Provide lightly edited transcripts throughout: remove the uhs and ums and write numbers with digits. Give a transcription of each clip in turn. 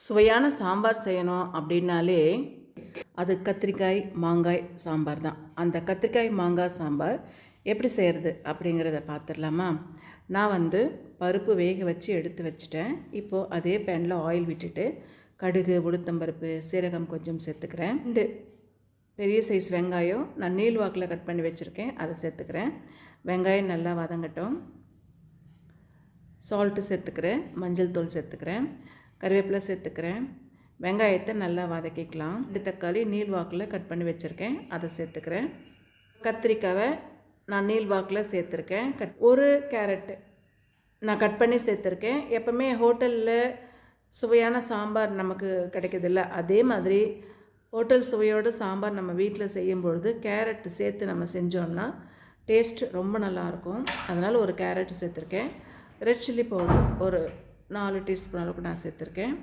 சுவையான சாம்பார் செய்யணும் அப்படின்னாலே அது கத்திரிக்காய் மாங்காய் சாம்பார் தான். அந்த கத்திரிக்காய் மாங்காய் சாம்பார் எப்படி செய்கிறது அப்படிங்கிறத பார்த்துடலாமா? நான் பருப்பு வேக வச்சு எடுத்து வச்சுட்டேன். இப்போது அதே பேனில் ஆயில் விட்டுட்டு கடுகு, உளுத்தம்பருப்பு, சீரகம் கொஞ்சம் சேர்த்துக்கிறேன். 2 பெரிய சைஸ் வெங்காயம் நான் நீள் வாக்கில் கட் பண்ணி வச்சுருக்கேன், அதை சேர்த்துக்கிறேன். வெங்காயம் நல்லா வதங்கட்டும். சால்ட்டு சேர்த்துக்கிறேன், மஞ்சள் தூள் சேர்த்துக்கிறேன், கருவேப்பிலை சேர்த்துக்கிறேன். வெங்காயத்தை நல்லா வதக்கிக்கலாம். 2 தக்காளி நீள் வாக்கில் கட் பண்ணி வச்சுருக்கேன், அதை சேர்த்துக்கிறேன். கத்திரிக்காவை நான் நீள் வாக்கில் சேர்த்துருக்கேன். ஒரு கேரட்டு நான் கட் பண்ணி சேர்த்துருக்கேன். எப்போவுமே ஹோட்டலில் சுவையான சாம்பார் நமக்கு கிடைக்கிதில்ல, அதே மாதிரி ஹோட்டல் சுவையோடு சாம்பார் நம்ம வீட்டில் செய்யும்பொழுது கேரட் சேர்த்து நம்ம செஞ்சோம்னா டேஸ்ட் ரொம்ப நல்லாயிருக்கும். அதனால் ஒரு கேரட் சேர்த்துருக்கேன். ரெட் சில்லி பவுடர் ஒரு 4 டீஸ்பூன் அளவுக்கு நான் சேர்த்துருக்கேன்.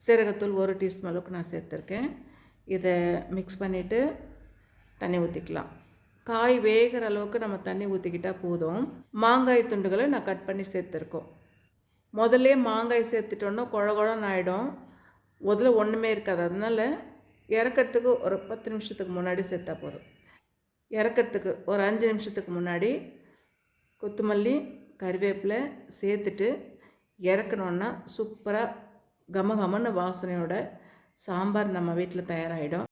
சீரகத்தூள் 1 டீஸ்பூன் அளவுக்கு நான் சேர்த்துருக்கேன். இதை மிக்ஸ் பண்ணிவிட்டு தண்ணி ஊற்றிக்கலாம். காய் வேகிற அளவுக்கு நம்ம தண்ணி ஊற்றிக்கிட்டால் போதும். மாங்காய் துண்டுகளை நான் கட் பண்ணி சேர்த்துருக்கோம். முதல்ல மாங்காய் சேர்த்துட்டோன்னா குழகுழன்னு ஆகிடும், முதல்ல ஒன்றுமே இருக்காது. அதனால் இறக்கிறதுக்கு ஒரு 10 நிமிஷத்துக்கு முன்னாடி சேர்த்தா போதும். இறக்கிறதுக்கு ஒரு 5 நிமிஷத்துக்கு முன்னாடி கொத்தமல்லி, கருவேப்பிலை சேர்த்துட்டு இறக்கணுன்னா சூப்பராக கமகமன்னு வாசனையோட சாம்பார் நம்ம வீட்டில் தயாராகிடும்.